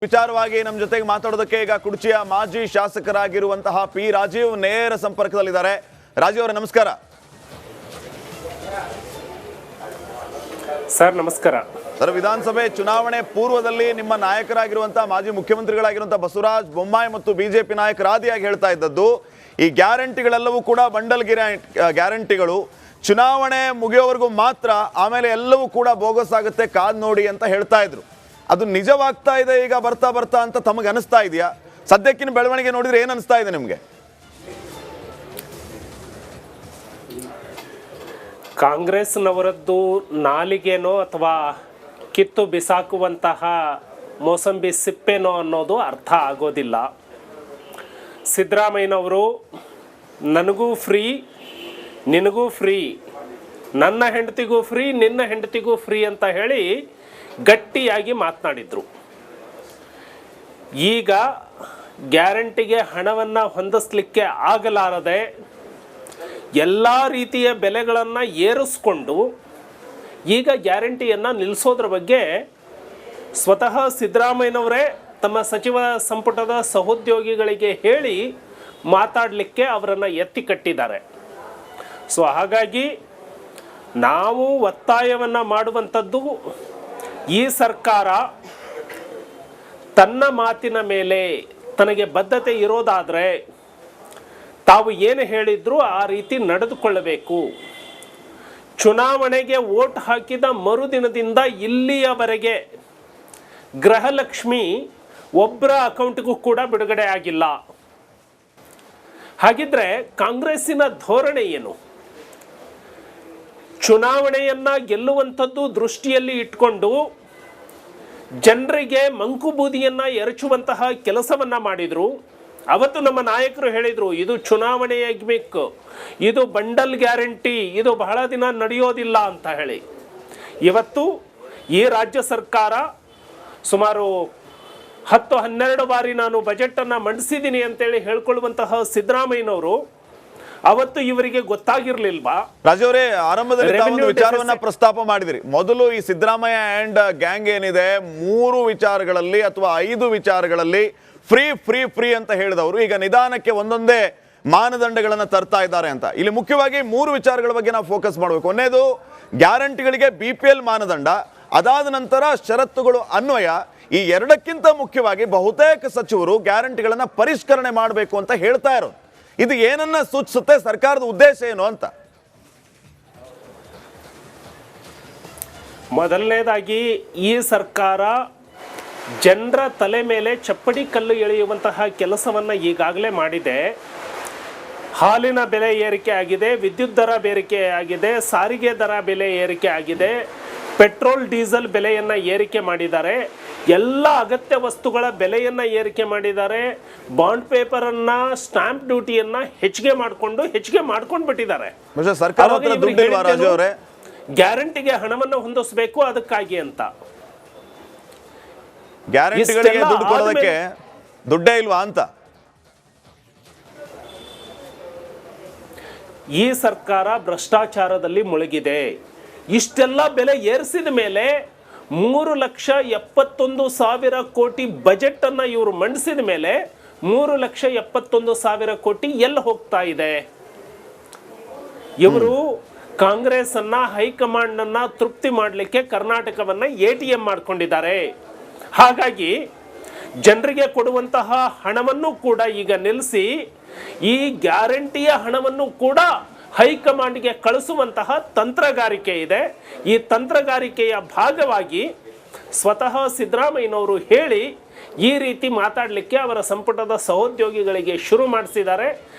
ವಿಚಾರವಾಗಿ ನಮ್ಮ ಜೊತೆಗೆ ಮಾತಾಡೋದಕ್ಕೆ ಈಗ ಕುಡ್ಚಿಯ ಮಾಜಿ ಶಾಸಕರಾಗಿರುವಂತಹ ಪಿ ರಾಜೀವ್ ನೇರ ಸಂಪರ್ಕದಲ್ಲಿದ್ದಾರೆ. ರಾಜೀವ್ ಅವರೇ ನಮಸ್ಕಾರ. ಸರ್ ನಮಸ್ಕಾರ ಸರ್, ವಿಧಾನಸಭೆ ಚುನಾವಣೆ ಪೂರ್ವದಲ್ಲಿ ನಿಮ್ಮ ನಾಯಕರಾಗಿರುವಂತಹ ಮಾಜಿ ಮುಖ್ಯಮಂತ್ರಿಗಳಾಗಿರುವಂತಹ ಬಸವರಾಜ ಬೊಮ್ಮಾಯಿ ಮತ್ತು ಬಿಜೆಪಿ ನಾಯಕರು ಆದಿಯಾಗಿ ಹೇಳ್ತಾ ಇದ್ದದ್ದು ಈ ಗ್ಯಾರಂಟಿಗಳೆಲ್ಲವೂ ಕೂಡ ಬಂಡಲ್ ಗ್ಯಾರಂಟಿಗಳು ಚುನಾವಣೆ ಮುಗಿಯೋವರೆಗೂ ಮಾತ್ರ, ಆಮೇಲೆ ಎಲ್ಲವೂ ಕೂಡ ಬೋಗಸ್ ಆಗುತ್ತೆ, ಕಾದ್ ನೋಡಿ ಅಂತ ಹೇಳ್ತಾ ಇದ್ರು. ಅದು ನಿಜವಾಗ್ತಾ ಇದೆ ಈಗ ಬರ್ತಾ ಬರ್ತಾ ಅಂತ ತಮಗೆ ಅನಿಸ್ತಾ ಇದೆಯಾ? ಸದ್ಯಕ್ಕಿನ ಬೆಳವಣಿಗೆ ನೋಡಿದ್ರೆ ಏನು ಅನಿಸ್ತಾ ಇದೆ ನಿಮಗೆ? ಕಾಂಗ್ರೆಸ್ನವರದ್ದು ನಾಲಿಗೆನೋ ಅಥವಾ ಕಿತ್ತು ಬಿಸಾಕುವಂತಹ ಮೋಸಂಬಿ ಸಿಪ್ಪೆನೋ ಅನ್ನೋದು ಅರ್ಥ ಆಗೋದಿಲ್ಲ. ಸಿದ್ದರಾಮಯ್ಯನವರು ನನಗೂ ಫ್ರೀ, ನಿನಗೂ ಫ್ರೀ, ನನ್ನ ಹೆಂಡತಿಗೂ ಫ್ರೀ, ನಿನ್ನ ಹೆಂಡತಿಗೂ ಫ್ರೀ ಅಂತ ಹೇಳಿ ಗಟ್ಟಿಯಾಗಿ ಮಾತನಾಡಿದರು. ಈಗ ಗ್ಯಾರಂಟಿಗೆ ಹಣವನ್ನು ಹೊಂದಿಸಲಿಕ್ಕೆ ಆಗಲಾರದೆ ಎಲ್ಲ ರೀತಿಯ ಬೆಲೆಗಳನ್ನು ಏರಿಸ್ಕೊಂಡು ಈಗ ಗ್ಯಾರಂಟಿಯನ್ನು ನಿಲ್ಲಿಸೋದ್ರ ಬಗ್ಗೆ ಸ್ವತಃ ಸಿದ್ದರಾಮಯ್ಯನವರೇ ತಮ್ಮ ಸಚಿವ ಸಂಪುಟದ ಸಹೋದ್ಯೋಗಿಗಳಿಗೆ ಹೇಳಿ ಮಾತಾಡಲಿಕ್ಕೆ ಅವರನ್ನು ಎತ್ತಿ ಕಟ್ಟಿದ್ದಾರೆ. ಸೊ ಹಾಗಾಗಿ ನಾವು ಒತ್ತಾಯವನ್ನು ಮಾಡುವಂಥದ್ದು, ಈ ಸರ್ಕಾರ ತನ್ನ ಮಾತಿನ ಮೇಲೆ ತನಗೆ ಬದ್ಧತೆ ಇರೋದಾದರೆ ತಾವು ಏನು ಹೇಳಿದ್ರು ಆ ರೀತಿ ನಡೆದುಕೊಳ್ಳಬೇಕು. ಚುನಾವಣೆಗೆ ವೋಟ್ ಹಾಕಿದ ಮರುದಿನದಿಂದ ಇಲ್ಲಿಯವರೆಗೆ ಗೃಹಲಕ್ಷ್ಮಿ ಒಬ್ಬರ ಅಕೌಂಟ್ಗೂ ಕೂಡ ಬಿಡುಗಡೆ ಆಗಿಲ್ಲ. ಹಾಗಿದ್ರೆ ಕಾಂಗ್ರೆಸ್ಸಿನ ಧೋರಣೆ ಏನು? ಚುನಾವಣೆಯನ್ನ ಗೆಲ್ಲುವಂಥದ್ದು ದೃಷ್ಟಿಯಲ್ಲಿ ಇಟ್ಕೊಂಡು ಜನರಿಗೆ ಮಂಕುಬೂದಿಯನ್ನ ಎರಚುವಂತಹ ಕೆಲಸವನ್ನ ಮಾಡಿದ್ರು. ಅವತ್ತು ನಮ್ಮ ನಾಯಕರು ಹೇಳಿದರು, ಇದು ಚುನಾವಣೆಯಾಗಬೇಕು, ಇದು ಬಂಡಲ್ ಗ್ಯಾರಂಟಿ, ಇದು ಬಹಳ ದಿನ ನಡೆಯೋದಿಲ್ಲ ಅಂತ ಹೇಳಿ. ಇವತ್ತು ಈ ರಾಜ್ಯ ಸರ್ಕಾರ ಸುಮಾರು 10-12 ಬಾರಿ ನಾನು ಬಜೆಟನ್ನು ಮಂಡಿಸಿದ್ದೀನಿ ಅಂತೇಳಿ ಹೇಳ್ಕೊಳ್ಳುವಂತಹ ಸಿದ್ದರಾಮಯ್ಯನವರು ಅವತ್ತು ಇವರಿಗೆ ಗೊತ್ತಾಗಿರ್ಲಿಲ್ವಾ? ರಾಜವರೇ, ಆರಂಭದಲ್ಲಿ ಒಂದು ವಿಚಾರವನ್ನ ಪ್ರಸ್ತಾಪ ಮಾಡಿದ್ರಿ. ಮೊದಲು ಈ ಸಿದ್ದರಾಮಯ್ಯ ಅಂಡ್ ಗ್ಯಾಂಗ್ ಏನಿದೆ 3 ವಿಚಾರಗಳಲ್ಲಿ ಅಥವಾ 5 ವಿಚಾರಗಳಲ್ಲಿ ಫ್ರೀ ಫ್ರೀ ಫ್ರೀ ಅಂತ ಹೇಳಿದವರು ಈಗ ನಿಧಾನಕ್ಕೆ ಒಂದೊಂದೇ ಮಾನದಂಡಗಳನ್ನು ತರ್ತಾ ಇದ್ದಾರೆ ಅಂತ. ಇಲ್ಲಿ ಮುಖ್ಯವಾಗಿ 3 ವಿಚಾರಗಳ ಬಗ್ಗೆ ನಾವು ಫೋಕಸ್ ಮಾಡಬೇಕು. ಒಂದೇದು ಗ್ಯಾರಂಟಿಗಳಿಗೆ BPL ಮಾನದಂಡ, ಅದಾದ ನಂತರ ಷರತ್ತುಗಳು ಅನ್ವಯ. ಈ ಎರಡಕ್ಕಿಂತ ಮುಖ್ಯವಾಗಿ ಬಹುತೇಕ ಸಚಿವರು ಗ್ಯಾರಂಟಿಗಳನ್ನ ಪರಿಷ್ಕರಣೆ ಮಾಡಬೇಕು ಅಂತ ಹೇಳ್ತಾ ಇರೋದು. ಇದು ಏನನ್ನ ಸೂಚಿಸುತ್ತೆ? ಸರ್ಕಾರದ ಉದ್ದೇಶ ಏನು ಅಂತ? ಮೊದಲನೇದಾಗಿ ಈ ಸರ್ಕಾರ ಜನರ ತಲೆ ಮೇಲೆ ಚಪ್ಪಡಿ ಕಲ್ಲು ಎಳೆಯುವಂತಹ ಕೆಲಸವನ್ನು ಈಗಾಗಲೇ ಮಾಡಿದೆ. ಹಾಲಿನ ಬೆಲೆ ಏರಿಕೆ ಆಗಿದೆ, ವಿದ್ಯುತ್ ದರ ಏರಿಕೆ ಆಗಿದೆ, ಸಾರಿಗೆ ದರ ಬೆಲೆ ಏರಿಕೆ ಆಗಿದೆ, ಪೆಟ್ರೋಲ್ ಡೀಸೆಲ್ ಬೆಲೆಯನ್ನು ಏರಿಕೆ ಮಾಡಿದ್ದಾರೆ, ಎಲ್ಲ ಅಗತ್ಯ ವಸ್ತುಗಳ ಬೆಲೆಯನ್ನು ಏರಿಕೆ ಮಾಡಿದ್ದಾರೆ. ಬಾಂಡ್ ಪೇಪರನ್ನು, ಸ್ಟಾಂಪ್ ಡ್ಯೂಟಿಯನ್ನು ಹೆಚ್ಚಿಗೆ ಮಾಡ್ಕೊಂಡು ಬಿಟ್ಟಿದ್ದಾರೆ. ಗ್ಯಾರಂಟಿಗೆ ಹಣವನ್ನು ಹೊಂದಿಸಬೇಕು ಅದಕ್ಕಾಗಿ ಅಂತ. ಗ್ಯಾರಂಟಿಗಳಿಗೆ ದುಡ್ಡು ಕೊಡೋದಕ್ಕೆ ದುಡ್ಡೇ ಇಲ್ವಾ ಅಂತ? ಈ ಸರ್ಕಾರ ಭ್ರಷ್ಟಾಚಾರದಲ್ಲಿ ಮುಳುಗಿದೆ. ಇಷ್ಟೆಲ್ಲ ಬೆಲೆ ಏರಿಸಿದ ಮೇಲೆ 3,71,000 ಕೋಟಿ ಬಜೆಟ್ ಅನ್ನ ಇವರು ಮಂಡಿಸಿದ ಮೇಲೆ 3,71,000 ಕೋಟಿ ಎಲ್ಲಿ ಹೋಗ್ತಾ ಇದೆ? ಇವರು ಕಾಂಗ್ರೆಸ್ ಅನ್ನ, ಹೈಕಮಾಂಡ್ ಅನ್ನ ತೃಪ್ತಿ ಮಾಡಲಿಕ್ಕೆ ಕರ್ನಾಟಕವನ್ನ ATM ಮಾಡ್ಕೊಂಡಿದ್ದಾರೆ. ಹಾಗಾಗಿ ಜನರಿಗೆ ಕೊಡುವಂತಹ ಹಣವನ್ನು ಕೂಡ ಈಗ ನಿಲ್ಲಿಸಿ ಈ ಗ್ಯಾರಂಟಿಯ ಹಣವನ್ನು ಕೂಡ ಹೈಕಮಾಂಡ್ಗೆ ಕಳಿಸುವಂತಹ ತಂತ್ರಗಾರಿಕೆ ಇದೆ. ಈ ತಂತ್ರಗಾರಿಕೆಯ ಭಾಗವಾಗಿ ಸ್ವತಃ ಸಿದ್ದರಾಮಯ್ಯನವರು ಹೇಳಿ ಈ ರೀತಿ ಮಾತಾಡಲಿಕ್ಕೆ ಅವರ ಸಂಪುಟದ ಸಹೋದ್ಯೋಗಿಗಳಿಗೆ ಶುರು ಮಾಡಿಸಿದ್ದಾರೆ.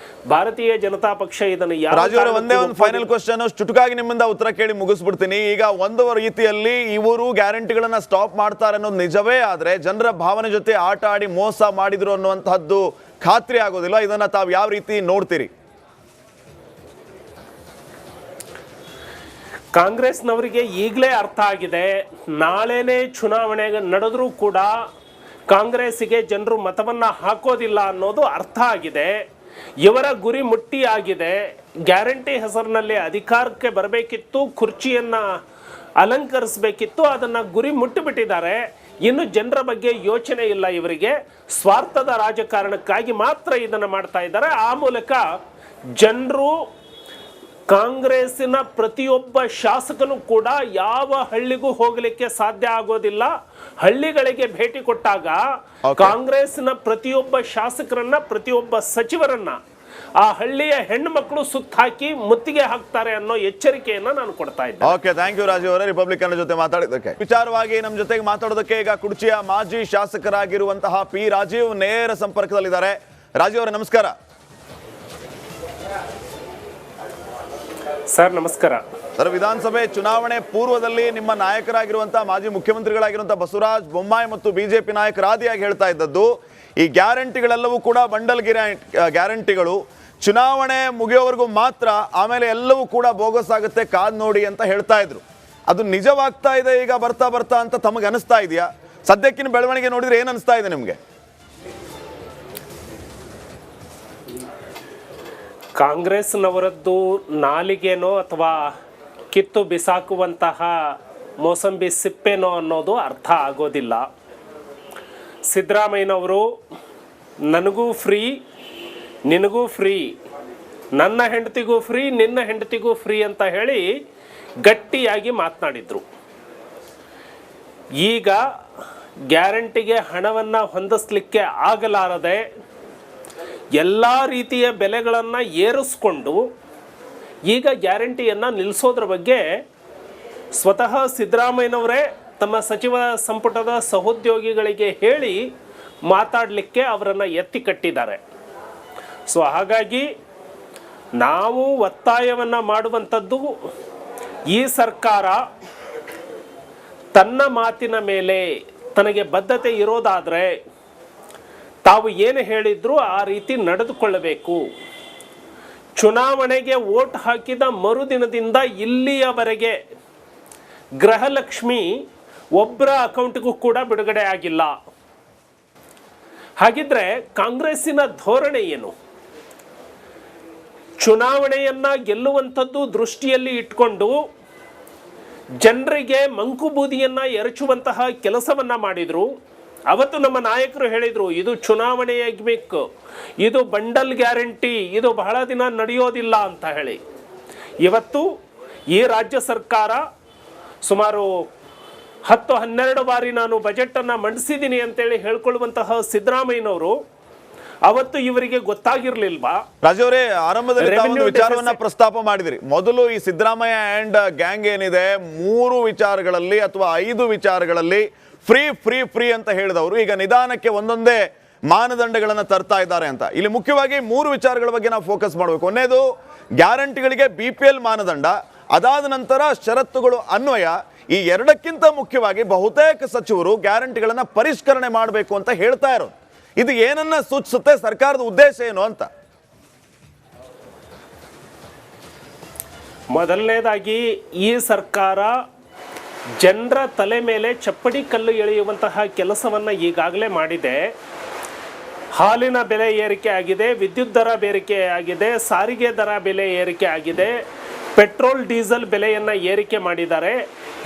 ಭಾರತೀಯ ಜನತಾ ಪಕ್ಷ ಇದನ್ನು ಒಂದೇ ಒಂದು ಫೈನಲ್ ಕ್ವಶನ್ ಚುಟುಕಾಗಿ ನಿಮ್ಮಿಂದ ಉತ್ತರ ಕೇಳಿ ಮುಗಿಸ್ಬಿಡ್ತೀನಿ. ಈಗ ಒಂದು ರೀತಿಯಲ್ಲಿ ಇವರು ಗ್ಯಾರಂಟಿಗಳನ್ನ ಸ್ಟಾಪ್ ಮಾಡ್ತಾರೆ ಅನ್ನೋದು ನಿಜವೇ ಆದ್ರೆ ಜನರ ಭಾವನೆ ಜೊತೆ ಆಟ ಆಡಿ ಮೋಸ ಮಾಡಿದ್ರು ಅನ್ನುವಂತಹದ್ದು ಖಾತ್ರಿ ಆಗೋದಿಲ್ಲ. ಇದನ್ನ ತಾವು ಯಾವ ರೀತಿ ನೋಡ್ತೀರಿ? ಕಾಂಗ್ರೆಸ್ನವರಿಗೆ ಈಗಲೇ ಅರ್ಥ ಆಗಿದೆ, ನಾಳೆನೇ ಚುನಾವಣೆ ನಡೆದರೂ ಕೂಡ ಕಾಂಗ್ರೆಸ್ಸಿಗೆ ಜನರು ಮತವನ್ನು ಹಾಕೋದಿಲ್ಲ ಅನ್ನೋದು ಅರ್ಥ ಆಗಿದೆ. ಇವರ ಗುರಿ ಮುಟ್ಟಿ ಆಗಿದೆ. ಗ್ಯಾರಂಟಿ ಹೆಸರಿನಲ್ಲಿ ಅಧಿಕಾರಕ್ಕೆ ಬರಬೇಕಿತ್ತು, ಕುರ್ಚಿಯನ್ನು ಅಲಂಕರಿಸಬೇಕಿತ್ತು, ಅದನ್ನು ಗುರಿ ಮುಟ್ಟಿಬಿಟ್ಟಿದ್ದಾರೆ. ಇನ್ನು ಜನರ ಬಗ್ಗೆ ಯೋಚನೆ ಇಲ್ಲ ಇವರಿಗೆ. ಸ್ವಾರ್ಥದ ರಾಜಕಾರಣಕ್ಕಾಗಿ ಮಾತ್ರ ಇದನ್ನು ಮಾಡ್ತಾ ಇದ್ದಾರೆ. ಆ ಮೂಲಕ ಜನರು ಕಾಂಗ್ರೆಸ್ಸಿನ ಪ್ರತಿಯೊಬ್ಬ ಶಾಸಕನು ಕೂಡ ಯಾವ ಹಳ್ಳಿಗೂ ಹೋಗಲಿಕ್ಕೆ ಸಾಧ್ಯ ಆಗೋದಿಲ್ಲ. ಹಳ್ಳಿಗಳಿಗೆ ಭೇಟಿ ಕೊಟ್ಟಾಗ ಕಾಂಗ್ರೆಸ್ನ ಪ್ರತಿಯೊಬ್ಬ ಶಾಸಕರನ್ನ, ಪ್ರತಿಯೊಬ್ಬ ಸಚಿವರನ್ನ ಆ ಹಳ್ಳಿಯ ಹೆಣ್ಣು ಮಕ್ಕಳು ಸುತ್ತ ಹಾಕಿ ಮುತ್ತಿಗೆ ಹಾಕ್ತಾರೆ ಅನ್ನೋ ಎಚ್ಚರಿಕೆಯನ್ನ ನಾನು ಕೊಡ್ತಾ ಇದ್ದೆ. ಓಕೆ, ಥ್ಯಾಂಕ್ ಯು ರಾಜೀವ್ ಅವರೇ, ರಿಪಬ್ಲಿಕನ್ ಜೊತೆ ಮಾತಾಡಿದ್ದಕ್ಕೆ. ವಿಚಾರವಾಗಿ ನಮ್ಮ ಜೊತೆಗೆ ಮಾತಾಡೋದಕ್ಕೆ ಈಗ ಕುರ್ಚಿಯ ಮಾಜಿ ಶಾಸಕರಾಗಿರುವಂತಹ ಪಿ ರಾಜೀವ್ ನೇರ ಸಂಪರ್ಕದಲ್ಲಿದ್ದಾರೆ. ರಾಜೀವ್ ಅವರೇ ನಮಸ್ಕಾರ. ಸರ್ ನಮಸ್ಕಾರ. ಸರ್, ವಿಧಾನಸಭೆ ಚುನಾವಣೆ ಪೂರ್ವದಲ್ಲಿ ನಿಮ್ಮ ನಾಯಕರಾಗಿರುವಂತಹ ಮಾಜಿ ಮುಖ್ಯಮಂತ್ರಿಗಳಾಗಿರುವಂತಹ ಬಸವರಾಜ ಬೊಮ್ಮಾಯಿ ಮತ್ತು ಬಿಜೆಪಿ ನಾಯಕರಾದಿಯಾಗಿ ಹೇಳ್ತಾ ಇದ್ದದ್ದು, ಈ ಗ್ಯಾರಂಟಿಗಳೆಲ್ಲವೂ ಕೂಡ ಬಂಡಲ್ ಗ್ಯಾರಂಟಿಗಳು, ಚುನಾವಣೆ ಮುಗಿಯೋವರೆಗೂ ಮಾತ್ರ, ಆಮೇಲೆ ಎಲ್ಲವೂ ಕೂಡ ಬೋಗಸ್ ಆಗುತ್ತೆ, ಕಾದ್ ನೋಡಿ ಅಂತ ಹೇಳ್ತಾ ಇದ್ರು. ಅದು ನಿಜವಾಗ್ತಾ ಇದೆ ಈಗ ಬರ್ತಾ ಬರ್ತಾ ಅಂತ ತಮಗೆ ಅನಿಸ್ತಾ ಇದೆಯಾ? ಸದ್ಯಕ್ಕಿನ ಬೆಳವಣಿಗೆ ನೋಡಿದ್ರೆ ಏನ್ ಅನಿಸ್ತಾ ಇದೆ ನಿಮಗೆ? ಕಾಂಗ್ರೆಸ್ನವರದ್ದು ನಾಲಿಗೆನೋ ಅಥವಾ ಕಿತ್ತು ಬಿಸಾಕುವಂತಹ ಮೋಸಂಬಿ ಸಿಪ್ಪೆನೋ ಅನ್ನೋದು ಅರ್ಥ ಆಗೋದಿಲ್ಲ. ಸಿದ್ದರಾಮಯ್ಯನವರು ನನಗೂ ಫ್ರೀ, ನಿನಗೂ ಫ್ರೀ, ನನ್ನ ಹೆಂಡತಿಗೂ ಫ್ರೀ, ನಿನ್ನ ಹೆಂಡತಿಗೂ ಫ್ರೀ ಅಂತ ಹೇಳಿ ಗಟ್ಟಿಯಾಗಿ ಮಾತನಾಡಿದರು. ಈಗ ಗ್ಯಾರಂಟಿಗೆ ಹಣವನ್ನು ಹೊಂದಿಸಲಿಕ್ಕೆ ಆಗಲಾರದೆ ಎಲ್ಲ ರೀತಿಯ ಬೆಲೆಗಳನ್ನು ಏರಿಸ್ಕೊಂಡು ಈಗ ಗ್ಯಾರಂಟಿಯನ್ನು ನಿಲ್ಲಿಸೋದ್ರ ಬಗ್ಗೆ ಸ್ವತಃ ಸಿದ್ದರಾಮಯ್ಯನವರೇ ತಮ್ಮ ಸಚಿವ ಸಂಪುಟದ ಸಹೋದ್ಯೋಗಿಗಳಿಗೆ ಹೇಳಿ ಮಾತಾಡಲಿಕ್ಕೆ ಅವರನ್ನು ಎತ್ತಿ ಕಟ್ಟಿದ್ದಾರೆ. ಸೊ ಹಾಗಾಗಿ ನಾವು ಒತ್ತಾಯವನ್ನು ಮಾಡುವಂಥದ್ದು, ಈ ಸರ್ಕಾರ ತನ್ನ ಮಾತಿನ ಮೇಲೆ ತನಗೆ ಬದ್ಧತೆ ಇರೋದಾದರೆ ತಾವು ಏನು ಹೇಳಿದ್ರು ಆ ರೀತಿ ನಡೆದುಕೊಳ್ಳಬೇಕು. ಚುನಾವಣೆಗೆ ವೋಟ್ ಹಾಕಿದ ಮರುದಿನದಿಂದ ಇಲ್ಲಿಯವರೆಗೆ ಗೃಹಲಕ್ಷ್ಮಿ ಒಬ್ಬರ ಅಕೌಂಟ್ಗೂ ಕೂಡ ಬಿಡುಗಡೆ ಆಗಿಲ್ಲ. ಹಾಗಿದ್ರೆ ಕಾಂಗ್ರೆಸ್ಸಿನ ಧೋರಣೆ ಏನು? ಚುನಾವಣೆಯನ್ನ ಗೆಲ್ಲುವಂಥದ್ದು ದೃಷ್ಟಿಯಲ್ಲಿ ಇಟ್ಕೊಂಡು ಜನರಿಗೆ ಮಂಕುಬೂದಿಯನ್ನ ಎರಚುವಂತಹ ಕೆಲಸವನ್ನ ಮಾಡಿದ್ರು. ಅವತ್ತು ನಮ್ಮ ನಾಯಕರು ಹೇಳಿದರು, ಇದು ಚುನಾವಣೆಯ ಗಿಮಿಕ್, ಇದು ಬಂಡಲ್ ಗ್ಯಾರಂಟಿ, ಇದು ಬಹಳ ದಿನ ನಡೆಯೋದಿಲ್ಲ ಅಂತ ಹೇಳಿ. ಇವತ್ತು ಈ ರಾಜ್ಯ ಸರ್ಕಾರ ಸುಮಾರು 10-12 ಬಾರಿ ನಾನು ಬಜೆಟನ್ನು ಮಂಡಿಸಿದ್ದೀನಿ ಅಂತೇಳಿ ಹೇಳ್ಕೊಳ್ಳುವಂತಹ ಸಿದ್ದರಾಮಯ್ಯನವರು ಅವತ್ತು ಇವರಿಗೆ ಗೊತ್ತಾಗಿರ್ಲಿಲ್ವಾ? ರಾಜವರೇ, ಆರಂಭದಲ್ಲಿ ಒಂದು ವಿಚಾರವನ್ನ ಪ್ರಸ್ತಾಪ ಮಾಡಿದ್ರಿ. ಮೊದಲು ಈ ಸಿದ್ದರಾಮಯ್ಯ ಅಂಡ್ ಗ್ಯಾಂಗ್ ಏನಿದೆ, 3 ವಿಚಾರಗಳಲ್ಲಿ ಅಥವಾ 5 ವಿಚಾರಗಳಲ್ಲಿ ಫ್ರೀ ಫ್ರೀ ಫ್ರೀ ಅಂತ ಹೇಳಿದವರು ಈಗ ನಿಧಾನಕ್ಕೆ ಒಂದೊಂದೇ ಮಾನದಂಡಗಳನ್ನು ತರ್ತಾ ಇದ್ದಾರೆ ಅಂತ. ಇಲ್ಲಿ ಮುಖ್ಯವಾಗಿ 3 ವಿಚಾರಗಳ ಬಗ್ಗೆ ನಾವು ಫೋಕಸ್ ಮಾಡಬೇಕು. ಒಂದೇದು ಗ್ಯಾರಂಟಿಗಳಿಗೆ BPL ಮಾನದಂಡ, ಅದಾದ ನಂತರ ಷರತ್ತುಗಳು ಅನ್ವಯ. ಈ ಎರಡಕ್ಕಿಂತ ಮುಖ್ಯವಾಗಿ ಬಹುತೇಕ ಸಚಿವರು ಗ್ಯಾರಂಟಿಗಳನ್ನ ಪರಿಷ್ಕರಣೆ ಮಾಡಬೇಕು ಅಂತ ಹೇಳ್ತಾ ಇರೋದು. ಇದು ಏನನ್ನ ಸೂಚಿಸುತ್ತೆ? ಸರ್ಕಾರದ ಉದ್ದೇಶ ಏನು ಅಂತ? ಮೊದಲನೇದಾಗಿ ಈ ಸರ್ಕಾರ ಜನರ ತಲೆ ಮೇಲೆ ಚಪ್ಪಡಿ ಕಲ್ಲು ಎಳೆಯುವಂತಹ ಕೆಲಸವನ್ನು ಈಗಾಗಲೇ ಮಾಡಿದೆ. ಹಾಲಿನ ಬೆಲೆ ಏರಿಕೆ ಆಗಿದೆ, ವಿದ್ಯುತ್ ದರ ಏರಿಕೆ ಆಗಿದೆ, ಸಾರಿಗೆ ದರ ಬೆಲೆ ಏರಿಕೆ ಆಗಿದೆ, ಪೆಟ್ರೋಲ್ ಡೀಸೆಲ್ ಬೆಲೆಯನ್ನು ಏರಿಕೆ ಮಾಡಿದ್ದಾರೆ,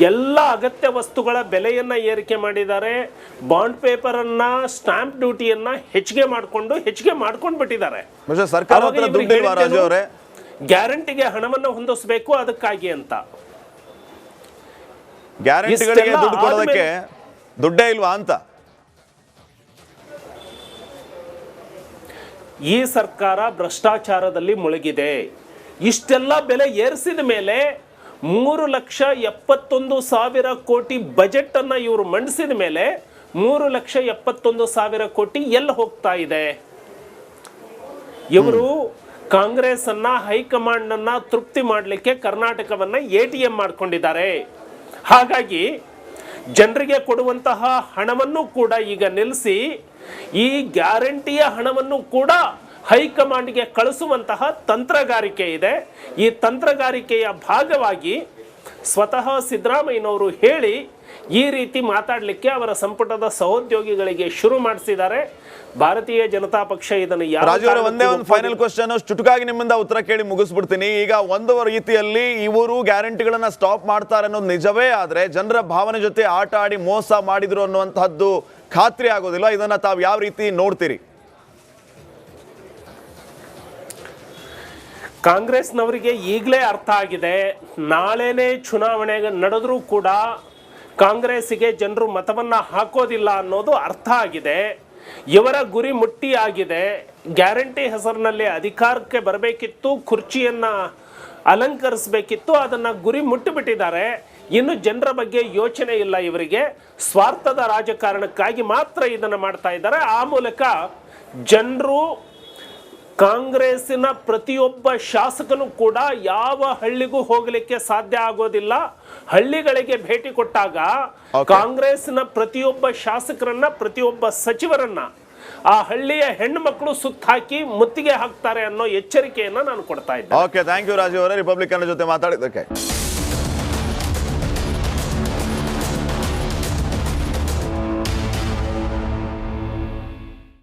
ಎಲ್ಲ ಅಗತ್ಯ ವಸ್ತುಗಳ ಬೆಲೆಯನ್ನು ಏರಿಕೆ ಮಾಡಿದ್ದಾರೆ. ಬಾಂಡ್ ಪೇಪರನ್ನು, ಸ್ಟಾಂಪ್ ಡ್ಯೂಟಿಯನ್ನು ಹೆಚ್ಚಿಗೆ ಮಾಡ್ಕೊಂಡು ಬಿಟ್ಟಿದ್ದಾರೆ. ಗ್ಯಾರಂಟಿಗೆ ಹಣವನ್ನು ಹೊಂದಿಸಬೇಕು ಅದಕ್ಕಾಗಿ ಅಂತ. ಗ್ಯಾರಂಟಿಗಳಿಗೆ ದುಡ್ಡು ಕೊಡೋದಕ್ಕೆ ದುಡ್ಡೇ ಇಲ್ವಾ ಅಂತ? ಈ ಸರ್ಕಾರ ಭ್ರಷ್ಟಾಚಾರದಲ್ಲಿ ಮುಳುಗಿದೆ. ಇಷ್ಟೆಲ್ಲ ಬೆಲೆ ಏರಿಸಿದ ಮೇಲೆ 3,71,000 ಕೋಟಿ ಬಜೆಟ್ ಅನ್ನ ಇವರು ಮಂಡಿಸಿದ ಮೇಲೆ 3,71,000 ಕೋಟಿ ಎಲ್ಲಿ ಹೋಗ್ತಾ ಇದೆ? ಇವರು ಕಾಂಗ್ರೆಸ್ ಅನ್ನ, ಹೈಕಮಾಂಡ್ ಅನ್ನ ತೃಪ್ತಿ ಮಾಡಲಿಕ್ಕೆ ಕರ್ನಾಟಕವನ್ನ ATM ಮಾಡ್ಕೊಂಡಿದ್ದಾರೆ. ಹಾಗಾಗಿ ಜನರಿಗೆ ಕೊಡುವಂತಹ ಹಣವನ್ನು ಕೂಡ ಈಗ ನಿಲ್ಲಿಸಿ ಈ ಗ್ಯಾರಂಟಿಯ ಹಣವನ್ನು ಕೂಡ ಹೈಕಮಾಂಡ್ಗೆ ಕಳಿಸುವಂತಹ ತಂತ್ರಗಾರಿಕೆ ಇದೆ. ಈ ತಂತ್ರಗಾರಿಕೆಯ ಭಾಗವಾಗಿ ಸ್ವತಃ ಸಿದ್ದರಾಮಯ್ಯನವರು ಹೇಳಿ ಈ ರೀತಿ ಮಾತಾಡಲಿಕ್ಕೆ ಅವರ ಸಂಪುಟದ ಸಹೋದ್ಯೋಗಿಗಳಿಗೆ ಶುರು ಮಾಡಿಸಿದ್ದಾರೆ. ಭಾರತೀಯ ಜನತಾ ಪಕ್ಷ ಇದನ್ನು ರಾಜು ಅವರೇ, ಒಂದೇ ಒಂದು ಫೈನಲ್ ಕ್ವಶನ್ ಚುಟುಕಾಗಿ ನಿಮ್ಮಿಂದ ಉತ್ತರ ಕೇಳಿ ಮುಗಿಸ್ಬಿಡ್ತೀನಿ. ಈಗ ಒಂದು ರೀತಿಯಲ್ಲಿ ಇವರು ಗ್ಯಾರಂಟಿಗಳನ್ನ ಸ್ಟಾಪ್ ಮಾಡ್ತಾರೆ ಅನ್ನೋದು ನಿಜವೇ ಆದ್ರೆ ಜನರ ಭಾವನೆ ಜೊತೆ ಆಟ ಆಡಿ ಮೋಸ ಮಾಡಿದ್ರು ಅನ್ನುವಂತಹದ್ದು ಖಾತ್ರಿ ಆಗೋದಿಲ್ಲ. ಇದನ್ನ ತಾವು ಯಾವ ರೀತಿ ನೋಡ್ತೀರಿ? ಕಾಂಗ್ರೆಸ್ನವರಿಗೆ ಈಗಲೇ ಅರ್ಥ ಆಗಿದೆ, ನಾಳೆನೇ ಚುನಾವಣೆ ನಡೆದರೂ ಕೂಡ ಕಾಂಗ್ರೆಸ್ಸಿಗೆ ಜನರು ಮತವನ್ನ ಹಾಕೋದಿಲ್ಲ ಅನ್ನೋದು ಅರ್ಥ ಆಗಿದೆ. ಇವರ ಗುರಿ ಮುಟ್ಟಿ ಆಗಿದೆ. ಗ್ಯಾರಂಟಿ ಹೆಸರಿನಲ್ಲಿ ಅಧಿಕಾರಕ್ಕೆ ಬರಬೇಕಿತ್ತು, ಕುರ್ಚಿಯನ್ನ ಅಲಂಕರಿಸಬೇಕಿತ್ತು, ಅದನ್ನ ಗುರಿ ಮುಟ್ಟಿಬಿಟ್ಟಿದ್ದಾರೆ. ಇನ್ನು ಜನರ ಬಗ್ಗೆ ಯೋಚನೆ ಇಲ್ಲ ಇವರಿಗೆ. ಸ್ವಾರ್ಥದ ರಾಜಕಾರಣಕ್ಕಾಗಿ ಮಾತ್ರ ಇದನ್ನು ಮಾಡ್ತಾ ಇದ್ದಾರೆ. ಆ ಮೂಲಕ ಜನರು ಕಾಂಗ್ರೆಸ್ಸಿನ ಪ್ರತಿಯೊಬ್ಬ ಶಾಸಕನು ಕೂಡ ಯಾವ ಹಳ್ಳಿಗೂ ಹೋಗಲಿಕ್ಕೆ ಸಾಧ್ಯ ಆಗೋದಿಲ್ಲ. ಹಳ್ಳಿಗಳಿಗೆ ಭೇಟಿ ಕೊಟ್ಟಾಗ ಕಾಂಗ್ರೆಸ್ನ ಪ್ರತಿಯೊಬ್ಬ ಶಾಸಕರನ್ನ, ಪ್ರತಿಯೊಬ್ಬ ಸಚಿವರನ್ನ ಆ ಹಳ್ಳಿಯ ಹೆಣ್ಣು ಮಕ್ಕಳು ಸುತ್ತ ಹಾಕಿ ಮುತ್ತಿಗೆ ಹಾಕ್ತಾರೆ ಅನ್ನೋ ಎಚ್ಚರಿಕೆಯನ್ನ ನಾನು ಕೊಡ್ತಾ ಇದ್ದೆ. ಓಕೆ, ಥ್ಯಾಂಕ್ ಯು ರಾಜೀವ್ ಅವರೇ, ರಿಪಬ್ಲಿಕನ್ ಜೊತೆ ಮಾತಾಡಿದ್ದಕ್ಕೆ.